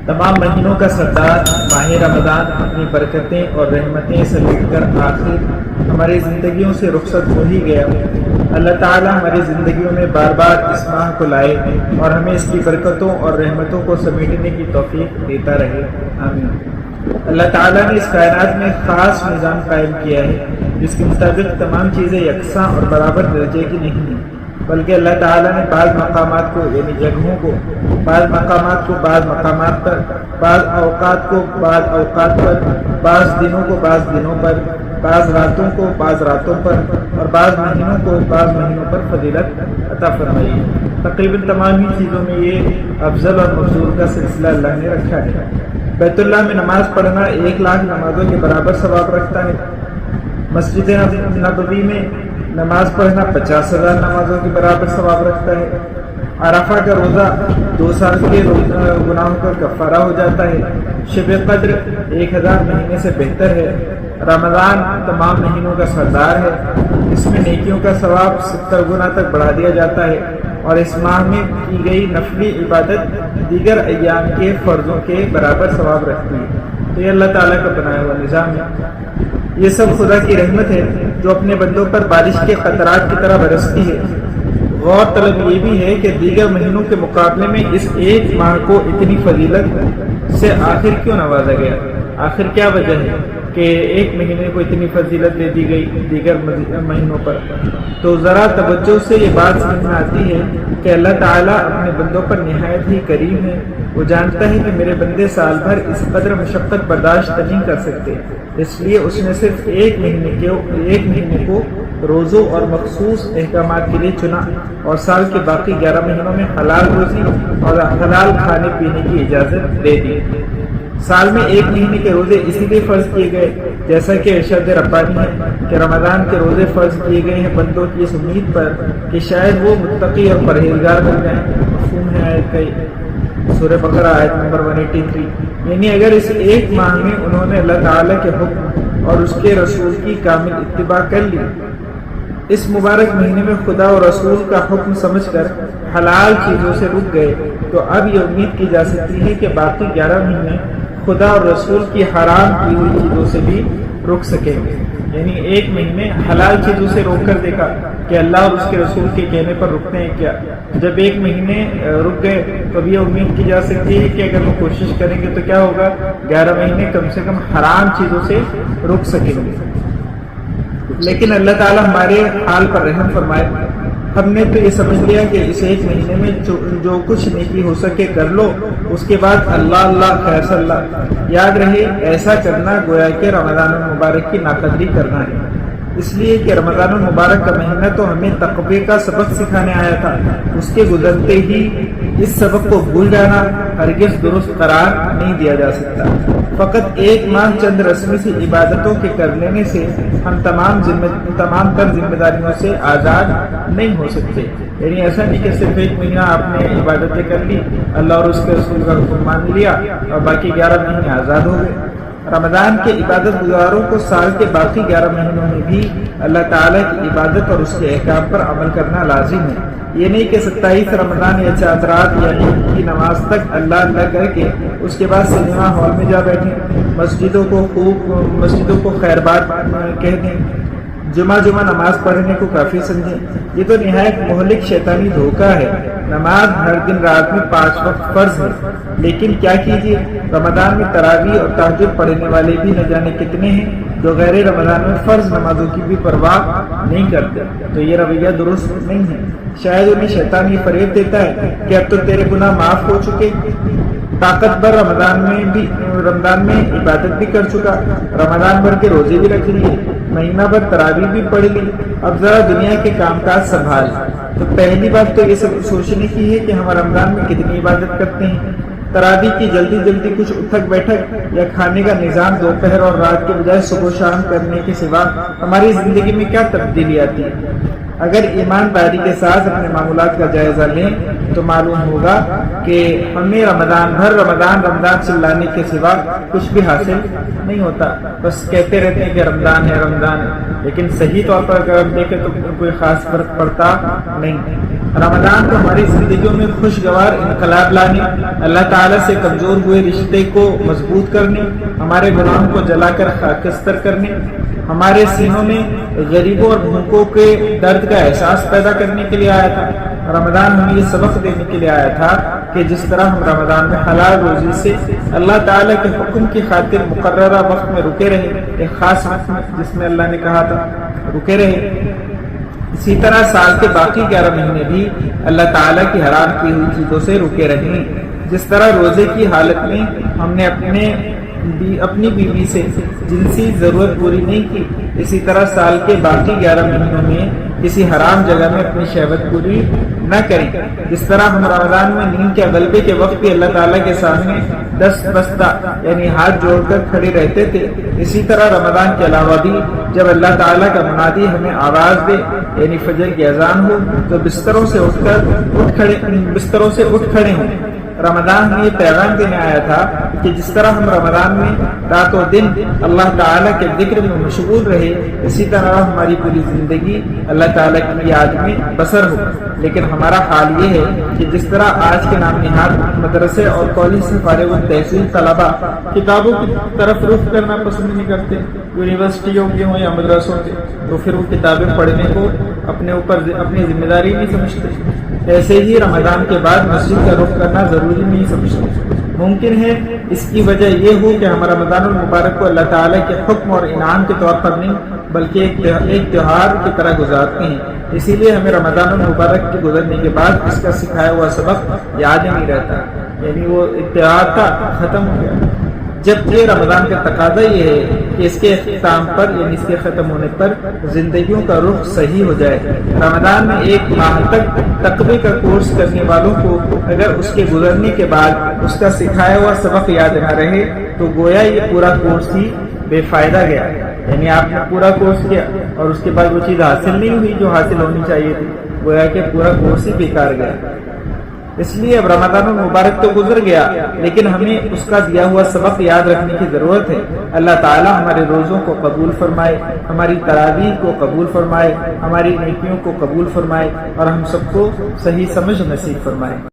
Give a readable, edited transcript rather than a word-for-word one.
تمام مہینوں کا سردار ماہ رمضان اپنی برکتیں اور رحمتیں سمیٹ کر آخر ہماری زندگیوں سے رخصت ہو ہی گیا۔ اللہ تعالی ہماری زندگیوں میں بار بار اس ماہ کو لائے اور ہمیں اس کی برکتوں اور رحمتوں کو سمیٹنے کی توفیق دیتا رہے، آمین۔ اللہ تعالیٰ نے اس کائنات میں خاص نظام قائم کیا ہے جس کے مطابق تمام چیزیں یکساں اور برابر درجے کی نہیں ہیں، بلکہ اللہ تعالیٰ نے بعض مقامات کو یعنی جگہوں کو بعض مقامات کو بعض مقامات پر، بعض اوقات کو بعض اوقات پر، بعض دنوں کو بعض دنوں پر، بعض راتوں کو بعض راتوں پر اور بعض مہینوں کو بعض مہینوں پر فضیلت عطا فرمائی ہے۔ تقریباً تمام ہی چیزوں میں یہ افضل اور مفضول کا سلسلہ اللہ نے رکھا ہے۔ بیت اللہ میں نماز پڑھنا 1,00,000 نمازوں کے برابر ثواب رکھتا ہے۔ مسجد نبوی میں نماز پڑھنا 50,000 نمازوں کے برابر ثواب رکھتا ہے۔ عرفہ کا روزہ 2 سال کے گناہوں کا کفارہ ہو جاتا ہے۔ شب قدر 1,000 مہینے سے بہتر ہے۔ رمضان تمام مہینوں کا سردار ہے، اس میں نیکیوں کا ثواب 70 گنا تک بڑھا دیا جاتا ہے، اور اس ماہ میں کی گئی نفلی عبادت دیگر ایام کے فرضوں کے برابر ثواب رکھتی ہے۔ تو یہ اللہ تعالیٰ کا بنایا ہوا نظام ہے۔ یہ سب خدا کی رحمت ہے جو اپنے بندوں پر بارش کے قطرات کی طرح برستی ہے۔ غور طلب یہ بھی ہے کہ دیگر مہینوں کے مقابلے میں اس ایک ماہ کو اتنی فضیلت سے آخر کیوں نوازا گیا؟ آخر کیا وجہ ہے کہ ایک مہینے کو اتنی فضیلت دے دی گئی دیگر مہینوں پر؟ تو ذرا توجہ سے یہ بات سمجھ میں آتی ہے کہ اللہ تعالیٰ اپنے بندوں پر نہایت ہی کریم ہے۔ وہ جانتا ہے کہ میرے بندے سال بھر اس قدر مشقت برداشت نہیں کر سکتے، اس لیے اس نے صرف ایک مہینے کو روزوں اور مخصوص احکامات کے لیے چنا اور سال کے باقی 11 مہینوں میں حلال روزی اور حلال کھانے پینے کی اجازت دے دی۔ سال میں 1 مہینے کے روزے اسی لیے فرض کیے گئے جیسا کہ ارشاد ربانی ہے کہ رمضان کے روزے فرض کیے گئے ہیں بندوں کی اس امید پر کہ شاید وہ متقی اور پرہیزگار بن جائیں۔ مفہوم ہے آیت کا، سورہ بقرہ آیت نمبر 183۔ یعنی اگر اس ایک ماہ میں انہوں نے اللہ تعالیٰ کے حکم اور اس کے رسول کی کامل اتباع کر لی، اس مبارک مہینے میں خدا اور رسول کا حکم سمجھ کر حلال چیزوں سے رک گئے، تو اب یہ امید کی جا سکتی ہے کہ باقی 11 مہینے خدا اور رسول کی حرام کی ہوئی چیزوں سے بھی رک سکیں گے۔ یعنی ایک مہینے حلال چیزوں سے روک کر دیکھا کہ اللہ اور اس کے رسول کے کہنے پر رکتے ہیں کیا؟ جب 1 مہینے رک گئے تو اب یہ امید کی جا سکتی ہے کہ اگر وہ کوشش کریں گے تو کیا ہوگا؟ 11 مہینے کم سے کم حرام چیزوں سے رک سکیں گے۔ لیکن اللہ تعالیٰ ہمارے حال پر رحم فرمائے۔ ہم نے تو یہ سمجھ لیا کہ اس ایک مہینے میں جو کچھ نیکی ہو سکے کر لو، اس کے بعد اللہ اللہ خیر صلی اللہ۔ یاد رہے ایسا کرنا گویا کہ رمضان المبارک کی ناقدری کرنا ہے، اس لیے کہ رمضان المبارک کا مہینہ تو ہمیں تقوی کا سبق سکھانے آیا تھا، اس کے گزرتے ہی اس سبق کو بھول جانا ہرگز درست قرار نہیں دیا جا سکتا۔ فقط 1 ماہ چند رسمی سی عبادتوں کے کر لینے سے ہم تمام تر ذمہ داریوں سے آزاد نہیں ہو سکتے۔ یعنی ایسا نہیں کہ صرف 1 مہینہ آپ نے عبادتیں کر لی، اللہ اور اس کے رسول کا حکم مان لیا اور باقی 11 مہینے آزاد ہو گئے۔ رمضان کے عبادت گزاروں کو سال کے باقی 11 مہینوں میں بھی اللہ تعالیٰ کی عبادت اور اس کے احکام پر عمل کرنا لازم ہے۔ یہ نہیں کہ 27 رمضان یا 4 رات یا عید کی نماز تک اللہ اللہ کر کے اس کے بعد سنیما ہال میں جا بیٹھیں، مسجدوں کو خیر بات کہہ دیں، جمعہ نماز پڑھنے کو کافی سمجھیں۔ یہ تو نہایت مہلک شیطانی دھوکہ ہے۔ نماز ہر دن رات میں 5 وقت فرض ہے، لیکن کیا کیجیے رمضان میں تراویح اور تہجد پڑھنے والے بھی نہ جانے کتنے ہیں جو غیر رمضان میں فرض نمازوں کی بھی پرواہ نہیں کرتے۔ تو یہ رویہ درست نہیں ہے۔ شاید انہیں شیطان یہ فریب دیتا ہے کہ اب تو تیرے گناہ معاف ہو چکے، طاقت بھر رمضان میں عبادت بھی کر چکا، رمضان بھر کے روزے بھی رکھ لیے، مہینہ بھر تراویح بھی پڑھ لی، اب ذرا دنیا کے کام کاج سنبھال۔ تو پہلی بات تو یہ سب سوچنے کی ہے کہ ہم رمضان میں کتنی عبادت کرتے ہیں۔ تراویح کی جلدی کچھ اٹھک بیٹھک یا کھانے کا نظام دوپہر اور رات کے بجائے صبح و شام کرنے کے سوا ہماری زندگی میں کیا تبدیلی آتی ہے؟ اگر ایمانداری کے ساتھ اپنے معمولات کا جائزہ لیں تو معلوم ہوگا کہ ہمیں رمضان چلانے کے سوا کچھ بھی حاصل نہیں ہوتا. بس کہتے رہتے ہیں کہ رمضان ہے رمضان ہے، لیکن صحیح طور پر اگر ہم دیکھیں تو کوئی خاص فرق پڑتا نہیں. رمضان کو ہماری زندگیوں میں خوشگوار انقلاب لانے، اللہ تعالیٰ سے کمزور ہوئے رشتے کو مضبوط کرنے، ہمارے گناہوں کو جلا کر خاکستر کرنے، ہمارے سینوں میں غریبوں اور بھوکوں کے درد کا احساس پیدا کرنے کے لیے آیا تھا. رمضان ہمیں یہ سبق دینے کے لیے آیا تھا کہ جس طرح ہم رمضان میں حلال روزی سے اللہ تعالیٰ کے حکم کی خاطر مقررہ وقت میں رکے رہے، ایک خاص وقت میں جس میں اللہ نے کہا تھا رکے رہے، اسی طرح سال کے باقی 11 مہینے بھی اللہ تعالیٰ کی حرام کی ہوئی چیزوں سے رکے رہیں. جس طرح روزے کی حالت میں ہم نے اپنی بیوی سے جنسی ضرورت پوری نہیں کی، اسی طرح سال کے باقی 11 مہینوں میں کسی حرام جگہ میں اپنی شہوت پوری نہ کریں. جس طرح ہم رمضان میں نیند کے غلبے کے وقت بھی اللہ تعالیٰ کے سامنے دست بستہ یعنی ہاتھ جوڑ کر کھڑے رہتے تھے، اسی طرح رمضان کے علاوہ بھی جب اللہ تعالیٰ کا منادی ہمیں آواز دے یعنی فجر کی اذان ہو تو بستروں سے اٹھ کھڑے ہوں. رمضان میں یہ پیغام دینے آیا تھا کہ جس طرح ہم رمضان میں رات و دن اللہ تعالیٰ کے ذکر میں مشغول رہے، اسی طرح ہماری پوری زندگی اللہ تعالیٰ کی یاد میں بسر ہو. لیکن ہمارا حال یہ ہے کہ جس طرح آج کے نام نہاد مدرسے اور کالج سے فارغ التحصیل طلباء کتابوں کی طرف رخ کرنا پسند نہیں کرتے، یونیورسٹیوں کے ہوں یا مدرسوں کے، تو پھر وہ کتابیں پڑھنے کو اپنے اوپر اپنی ذمہ داری نہیں سمجھتے. ایسے ہی رمضان کے بعد مسجد کا رخ کرنا ضروری نہیں سمجھتے. ممکن ہے اس کی وجہ یہ ہو کہ ہم رمضان المبارک کو اللہ تعالیٰ کے حکم اور انعام کے طور پر نہیں بلکہ ایک تہوار کی طرح گزارتے ہیں. اسی لیے ہمیں رمضان المبارک کے گزرنے کے بعد اس کا سکھایا ہوا سبق یاد نہیں رہتا، یعنی وہ تہوار تھا ختم ہو گیا. جبکہ رمضان کا تقاضا یہ ہے کہ اس کے اختتام پر یعنی اس کے ختم ہونے پر زندگیوں کا رخ صحیح ہو جائے. رمضان میں ایک ماہ تک تقوی کا کورس کرنے والوں کو اگر اس کے گزرنے کے بعد اس کا سکھایا ہوا سبق یاد نہ رہے تو گویا یہ پورا کورس ہی بے فائدہ گیا، یعنی آپ نے پورا کورس کیا اور اس کے بعد وہ چیز حاصل نہیں ہوئی جو حاصل ہونی چاہیے تھی، گویا کہ پورا کورس ہی بیکار گیا. اس لیے اب رمضان المبارک تو گزر گیا لیکن ہمیں اس کا دیا ہوا سبق یاد رکھنے کی ضرورت ہے. اللہ تعالیٰ ہمارے روزوں کو قبول فرمائے، ہماری تراویح کو قبول فرمائے، ہماری نیکیوں کو قبول فرمائے اور ہم سب کو صحیح سمجھ نصیب فرمائے.